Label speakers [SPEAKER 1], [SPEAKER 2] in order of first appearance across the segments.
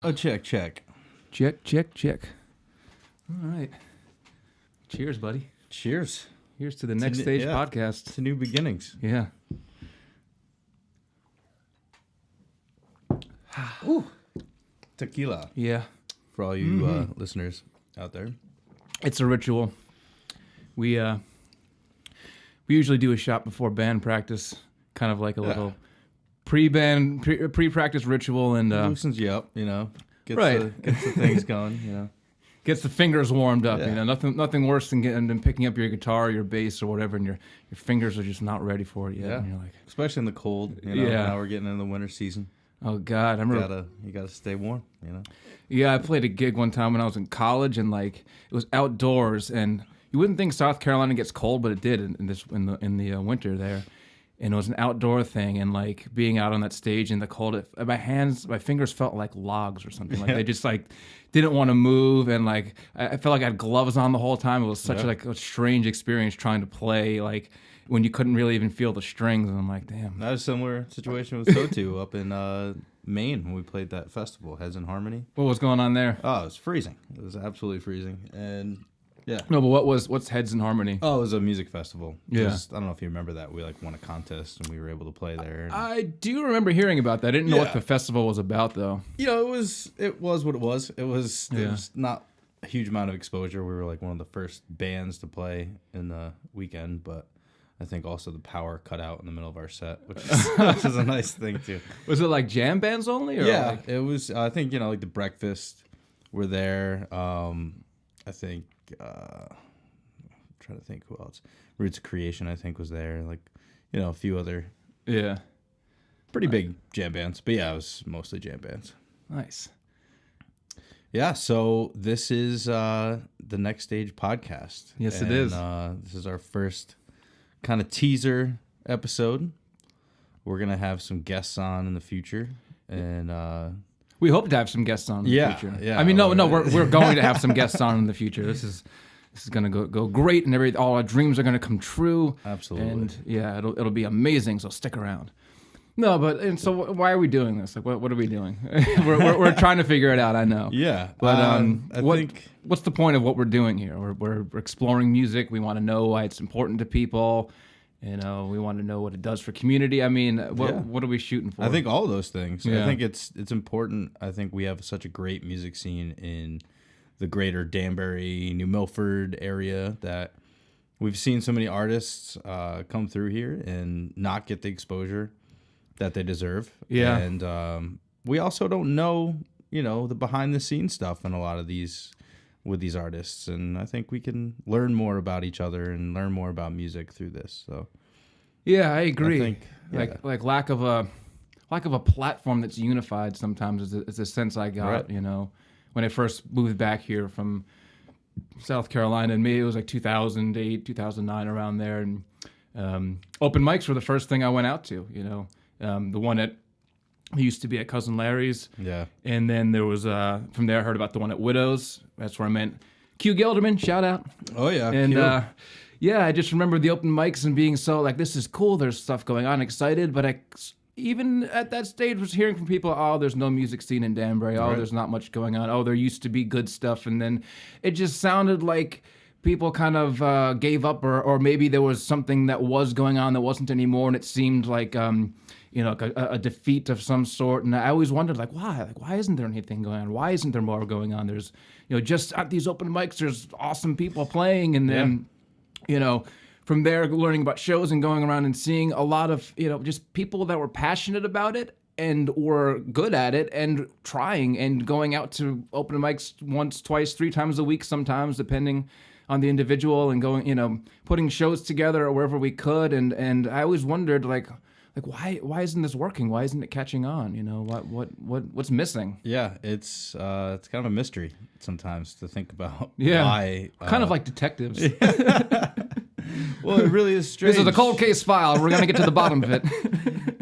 [SPEAKER 1] Oh, check, check.
[SPEAKER 2] Check, check, check. All right. Cheers, buddy.
[SPEAKER 1] Cheers.
[SPEAKER 2] Here's to the Next Stage podcast.
[SPEAKER 1] To new beginnings.
[SPEAKER 2] Yeah.
[SPEAKER 1] Ooh. Tequila
[SPEAKER 2] Yeah.
[SPEAKER 1] for all you listeners out there.
[SPEAKER 2] It's a ritual. We usually do a shot before band practice, kind of like a little pre-band, pre-practice ritual, and
[SPEAKER 1] Loosens you up, Gets
[SPEAKER 2] Right.
[SPEAKER 1] gets the things going,
[SPEAKER 2] gets the fingers warmed up.
[SPEAKER 1] Yeah.
[SPEAKER 2] Nothing worse than picking up your guitar or your bass or whatever, and your fingers are just not ready for it yet.
[SPEAKER 1] Yeah.
[SPEAKER 2] And you're like,
[SPEAKER 1] Especially in the cold,
[SPEAKER 2] Yeah.
[SPEAKER 1] Now we're getting into the winter season.
[SPEAKER 2] oh God, I remember.
[SPEAKER 1] You gotta stay warm,
[SPEAKER 2] Yeah, I played a gig one time when I was in college, and it was outdoors, and you wouldn't think South Carolina gets cold, but it did in the winter there, and it was an outdoor thing, and being out on that stage in the cold, my fingers felt like logs or something, they just didn't want to move, and I felt like I had gloves on the whole time. It was such a strange experience trying to play when you couldn't really even feel the strings, and I'm like, damn.
[SPEAKER 1] That was a similar situation with Sotu up in Maine when we played that festival, Heads in Harmony.
[SPEAKER 2] What was going on there?
[SPEAKER 1] Oh, it was freezing. It was absolutely freezing, and yeah.
[SPEAKER 2] No, but what's Heads in Harmony?
[SPEAKER 1] Oh, it was a music festival.
[SPEAKER 2] Yeah.
[SPEAKER 1] I don't know if you remember that. We won a contest and we were able to play there.
[SPEAKER 2] I do remember hearing about that. I didn't know what the festival was about, though.
[SPEAKER 1] it was what it was. It was
[SPEAKER 2] Yeah.
[SPEAKER 1] not a huge amount of exposure. We were one of the first bands to play in the weekend, but I think also the power cut out in the middle of our set, which is a nice thing too.
[SPEAKER 2] Was it jam bands only? Or
[SPEAKER 1] Yeah, it was. I think the Breakfast were there. I think. I'm trying to think who else. Roots of Creation, I think, was there. A few other
[SPEAKER 2] Yeah.
[SPEAKER 1] pretty big jam bands. But yeah, it was mostly jam bands.
[SPEAKER 2] Nice.
[SPEAKER 1] Yeah, so this is the Next Stage podcast.
[SPEAKER 2] Yes, it is.
[SPEAKER 1] This is our first kind of teaser episode. We're going to have some guests on in the future. And
[SPEAKER 2] We hope to have some guests on in the future.
[SPEAKER 1] Yeah.
[SPEAKER 2] I mean, no, we're going to have some guests on in the future. This is going to go great, and all our dreams are going to come true.
[SPEAKER 1] Absolutely.
[SPEAKER 2] And yeah, it'll be amazing. So stick around. No, so why are we doing this? What are we doing? we're trying to figure it out. I know.
[SPEAKER 1] Yeah,
[SPEAKER 2] But
[SPEAKER 1] I think
[SPEAKER 2] what's the point of what we're doing here? We're exploring music. We want to know why it's important to people. We want to know what it does for community. I mean, what are we shooting for?
[SPEAKER 1] I think all of those things.
[SPEAKER 2] Yeah.
[SPEAKER 1] I think it's important. I think we have such a great music scene in the greater Danbury, New Milford area that we've seen so many artists come through here and not get the exposure that they deserve.
[SPEAKER 2] Yeah.
[SPEAKER 1] And we also don't know, the behind the scenes stuff in a lot of these with these artists, and I think we can learn more about each other and learn more about music through this. So
[SPEAKER 2] yeah, I agree.
[SPEAKER 1] I think,
[SPEAKER 2] Like lack of a platform that's unified sometimes is a sense I got.
[SPEAKER 1] Right.
[SPEAKER 2] When I first moved back here from South Carolina, and maybe it was 2008, 2009, around there, and open mics were the first thing I went out to. The one at used to be at Cousin Larry's.
[SPEAKER 1] Yeah.
[SPEAKER 2] And then there was from there I heard about the one at Widows. That's where I met Q Gilderman. Shout out.
[SPEAKER 1] Oh yeah.
[SPEAKER 2] And
[SPEAKER 1] Q.
[SPEAKER 2] I just remember the open mics and being so this is cool. There's stuff going on, excited. But I even at that stage was hearing from people, oh, there's no music scene in Danbury. Oh,
[SPEAKER 1] Right.
[SPEAKER 2] there's not much going on. Oh, there used to be good stuff, and then it just sounded like people kind of gave up, or maybe there was something that was going on that wasn't anymore, and it seemed like a defeat of some sort. And I always wondered, why isn't there anything going on? Why isn't there more going on? There's, just at these open mics, there's awesome people playing, and then, from there, learning about shows and going around and seeing a lot of, just people that were passionate about it and were good at it and trying and going out to open mics once, twice, 3 times a week sometimes, depending on the individual, and going, putting shows together or wherever we could. And I always wondered, why isn't this working? Why isn't it catching on? What's missing?
[SPEAKER 1] Yeah, it's kind of a mystery sometimes to think about.
[SPEAKER 2] Yeah,
[SPEAKER 1] why,
[SPEAKER 2] kind of like detectives.
[SPEAKER 1] Well, it really is strange.
[SPEAKER 2] This is a cold case file. We're gonna get to the bottom of it.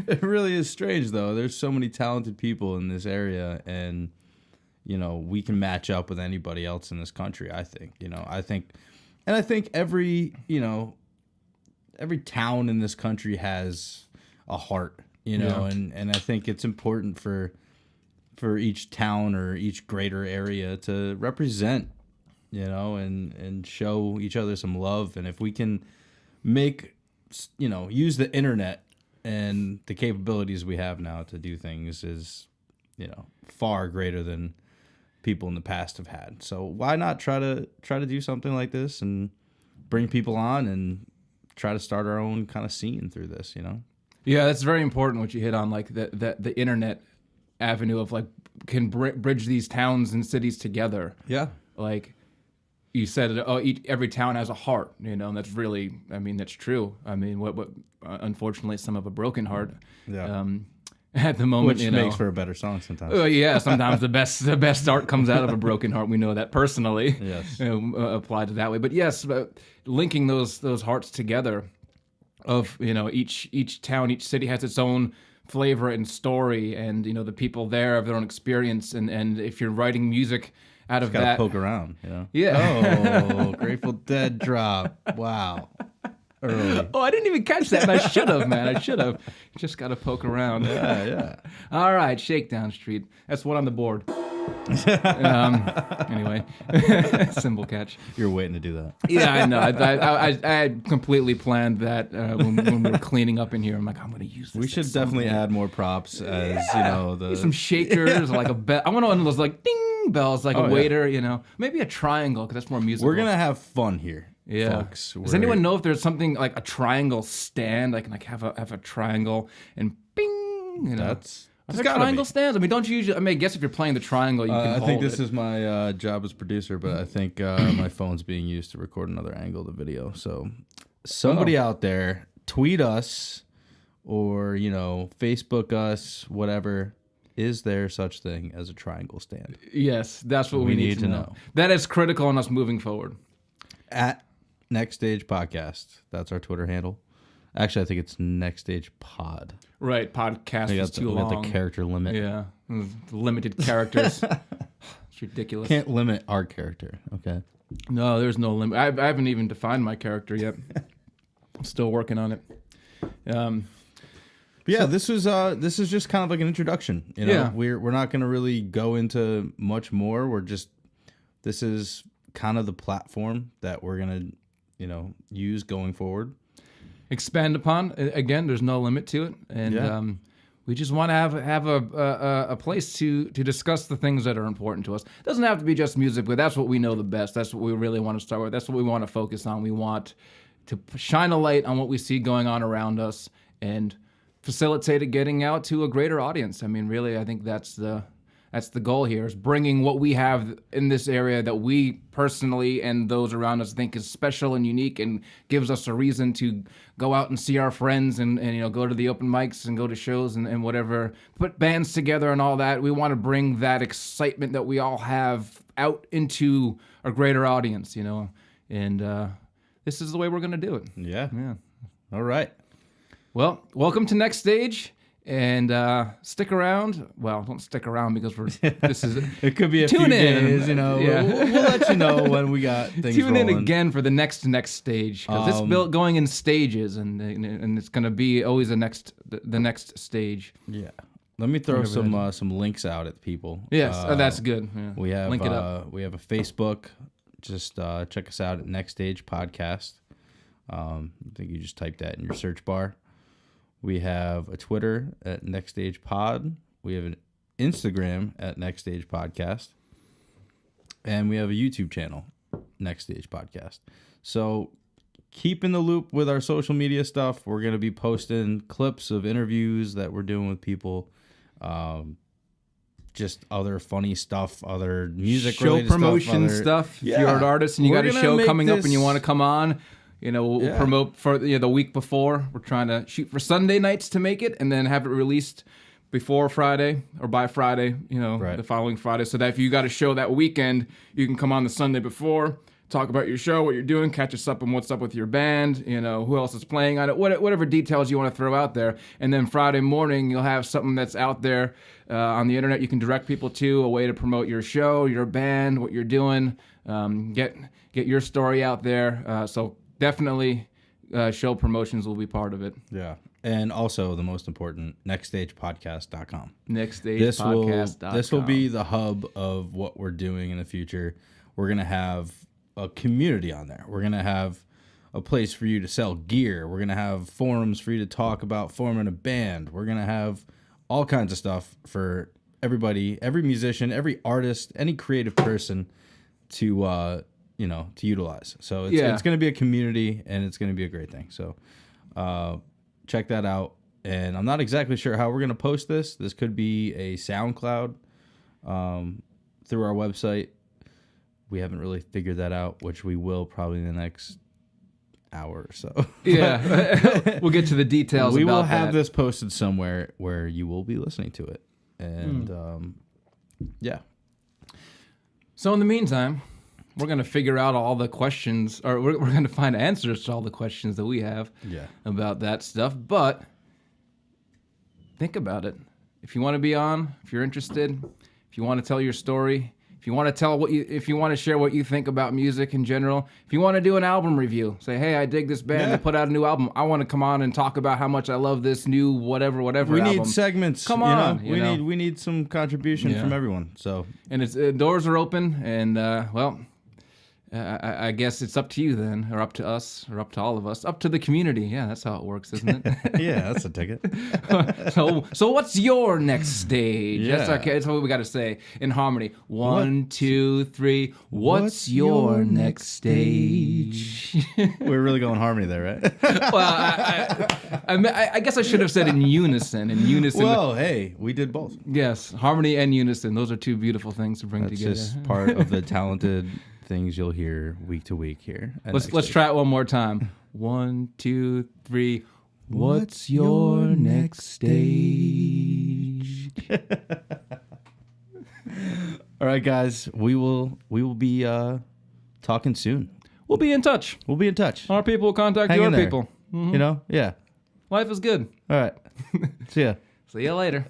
[SPEAKER 1] It really is strange, though. There's so many talented people in this area, and we can match up with anybody else in this country. I think, I think every town in this country has a heart,
[SPEAKER 2] Yeah.
[SPEAKER 1] and I think it's important for for each town or each greater area to represent, and show each other some love. And if we can make, use the internet and the capabilities we have now to do things is, far greater than people in the past have had. So why not try to do something like this and bring people on and try to start our own kind of scene through this,
[SPEAKER 2] Yeah, that's very important what you hit on, like the internet avenue of like can bridge these towns and cities together.
[SPEAKER 1] Yeah.
[SPEAKER 2] Like you said, every town has a heart, and that's really, that's true. What unfortunately some have a broken heart.
[SPEAKER 1] Yeah.
[SPEAKER 2] At the moment,
[SPEAKER 1] Which makes for a better song sometimes.
[SPEAKER 2] Yeah, sometimes the best art comes out of a broken heart. We know that personally.
[SPEAKER 1] Yes.
[SPEAKER 2] Applied to that way. But yes, linking those hearts together of, each town, each city has its own flavor and story, and the people there have their own experience, and if you're writing music out of
[SPEAKER 1] Gotta
[SPEAKER 2] that,
[SPEAKER 1] poke around,
[SPEAKER 2] Yeah.
[SPEAKER 1] Oh, Grateful Dead drop. Wow. Early.
[SPEAKER 2] Oh, I didn't even catch that. And I should have, man. I should have. Just got to poke around.
[SPEAKER 1] Yeah.
[SPEAKER 2] All right, Shakedown Street. That's one on the board. Anyway, symbol catch.
[SPEAKER 1] You're waiting to do that.
[SPEAKER 2] Yeah, I know. I had completely planned that when we were cleaning up in here. I'm like, I'm going to use this.
[SPEAKER 1] We should definitely add more props as,
[SPEAKER 2] some shakers, like a bell. I want one of those like ding bells, like a waiter, Maybe a triangle, because that's more musical.
[SPEAKER 1] We're going to have fun here.
[SPEAKER 2] Yeah.
[SPEAKER 1] Folks.
[SPEAKER 2] Does anyone know if there's something like a triangle stand? I can have a triangle and bing.
[SPEAKER 1] That's.
[SPEAKER 2] Are there triangle stands? Don't you usually? I guess if you're playing the triangle, you can hold
[SPEAKER 1] I think this
[SPEAKER 2] it.
[SPEAKER 1] is my job as producer, but I think my phone's being used to record another angle of the video. So somebody out there, tweet us or, Facebook us, whatever. Is there such thing as a triangle stand?
[SPEAKER 2] Yes, that's what we need to know. That is critical on us moving forward.
[SPEAKER 1] At Next Stage Podcast. That's our Twitter handle. Actually, I think it's Next Stage Pod.
[SPEAKER 2] Right, podcast is too long.
[SPEAKER 1] We got the character limit.
[SPEAKER 2] Yeah, limited characters. It's ridiculous.
[SPEAKER 1] Can't limit our character, okay?
[SPEAKER 2] No, there's no limit. I haven't even defined my character yet. I'm still working on it.
[SPEAKER 1] Yeah, this is just kind of like an introduction.
[SPEAKER 2] Yeah.
[SPEAKER 1] We're not going to really go into much more. This is kind of the platform that we're going to, use going forward.
[SPEAKER 2] Expand upon. Again, there's no limit to it, and we just want to have a place to discuss the things that are important to us. It doesn't have to be just music, but that's what we know the best. That's what we really want to start with. That's what we want to focus on. We want to shine a light on what we see going on around us and facilitate it getting out to a greater audience. Really, I think that's the goal here, is bringing what we have in this area that we personally and those around us think is special and unique and gives us a reason to go out and see our friends and go to the open mics and go to shows and whatever, put bands together and all that. We want to bring that excitement that we all have out into a greater audience, and this is the way we're going to do it.
[SPEAKER 1] Yeah. All right.
[SPEAKER 2] Well, welcome to Next Stage. And stick around. Well, don't stick around because this is
[SPEAKER 1] it could be a
[SPEAKER 2] tune
[SPEAKER 1] few
[SPEAKER 2] in.
[SPEAKER 1] days,
[SPEAKER 2] Yeah.
[SPEAKER 1] We'll let you know when we got things
[SPEAKER 2] Tune
[SPEAKER 1] rolling.
[SPEAKER 2] in again for the next stage, because it's built going in stages, and it's going to be always the next stage.
[SPEAKER 1] Yeah. Let me throw some links out at people.
[SPEAKER 2] Yes, that's good. Yeah.
[SPEAKER 1] We have
[SPEAKER 2] Link it up.
[SPEAKER 1] We have a Facebook. Just check us out at Next Stage Podcast. I think you just type that in your search bar. We have a Twitter at Next Stage Pod. We have an Instagram at Next Stage Podcast. And we have a YouTube channel, Next Stage Podcast. So keep in the loop with our social media stuff. We're going to be posting clips of interviews that we're doing with people. Just other funny stuff, other music
[SPEAKER 2] show promotion
[SPEAKER 1] stuff.
[SPEAKER 2] If you're an artist and you got a show coming up and you want to come on, we'll promote for the week before. We're trying to shoot for Sunday nights to make it, and then have it released before Friday or by Friday,
[SPEAKER 1] Right.
[SPEAKER 2] the following Friday, so that if you got a show that weekend, you can come on the Sunday before, talk about your show, what you're doing, catch us up on what's up with your band, who else is playing on it, whatever details you want to throw out there. And then Friday morning, you'll have something that's out there on the internet you can direct people to, a way to promote your show, your band, what you're doing, get your story out there. So definitely show promotions will be part of it.
[SPEAKER 1] Yeah. And also the most important, nextstagepodcast.com.
[SPEAKER 2] Nextstagepodcast.com.
[SPEAKER 1] This will be the hub of what we're doing in the future. We're going to have a community on there. We're going to have a place for you to sell gear. We're going to have forums for you to talk about forming a band. We're going to have all kinds of stuff for everybody, every musician, every artist, any creative person to to utilize. So it's going to be a community, and it's going to be a great thing. So check that out. And I'm not exactly sure how we're going to post this. This could be a SoundCloud through our website. We haven't really figured that out, which we will probably in the next hour or so.
[SPEAKER 2] Yeah. We'll get to the details.
[SPEAKER 1] We
[SPEAKER 2] about
[SPEAKER 1] will have
[SPEAKER 2] that.
[SPEAKER 1] this posted somewhere where you will be listening to it. And yeah.
[SPEAKER 2] So in the meantime, we're going to figure out all the questions, or we're going to find answers to all the questions that we have about that stuff. But think about it. If you want to be on, if you're interested, if you want to tell your story, if you want to tell if you want to share what you think about music in general, if you want to do an album review, say, hey, I dig this band, they put out a new album. I want to come on and talk about how much I love this new whatever
[SPEAKER 1] We
[SPEAKER 2] album.
[SPEAKER 1] need segments.
[SPEAKER 2] Come on,
[SPEAKER 1] we need some contribution from everyone. So
[SPEAKER 2] and it's doors are open, and I guess it's up to you then, or up to us, or up to all of us, up to the community. Yeah, that's how it works, isn't it?
[SPEAKER 1] yeah, that's a ticket.
[SPEAKER 2] So what's your next stage?
[SPEAKER 1] Yeah.
[SPEAKER 2] That's what we got to say in harmony. 1, 2, 3. What's your next stage?
[SPEAKER 1] We're really going harmony there, right?
[SPEAKER 2] Well, I guess I should have said in unison. In unison.
[SPEAKER 1] Well, hey, we did both.
[SPEAKER 2] Yes, harmony and unison. Those are two beautiful things to bring
[SPEAKER 1] That's
[SPEAKER 2] together.
[SPEAKER 1] just part of the talented things you'll hear week to week here.
[SPEAKER 2] Let's try it one more time. 1, 2, 3. What's your next stage?
[SPEAKER 1] All right, guys. We will be talking soon.
[SPEAKER 2] We'll be in touch.
[SPEAKER 1] We'll be in touch.
[SPEAKER 2] Our people will contact
[SPEAKER 1] Hang
[SPEAKER 2] your
[SPEAKER 1] in there.
[SPEAKER 2] people.
[SPEAKER 1] You know? Yeah.
[SPEAKER 2] Life is good.
[SPEAKER 1] All right. See ya.
[SPEAKER 2] See you later.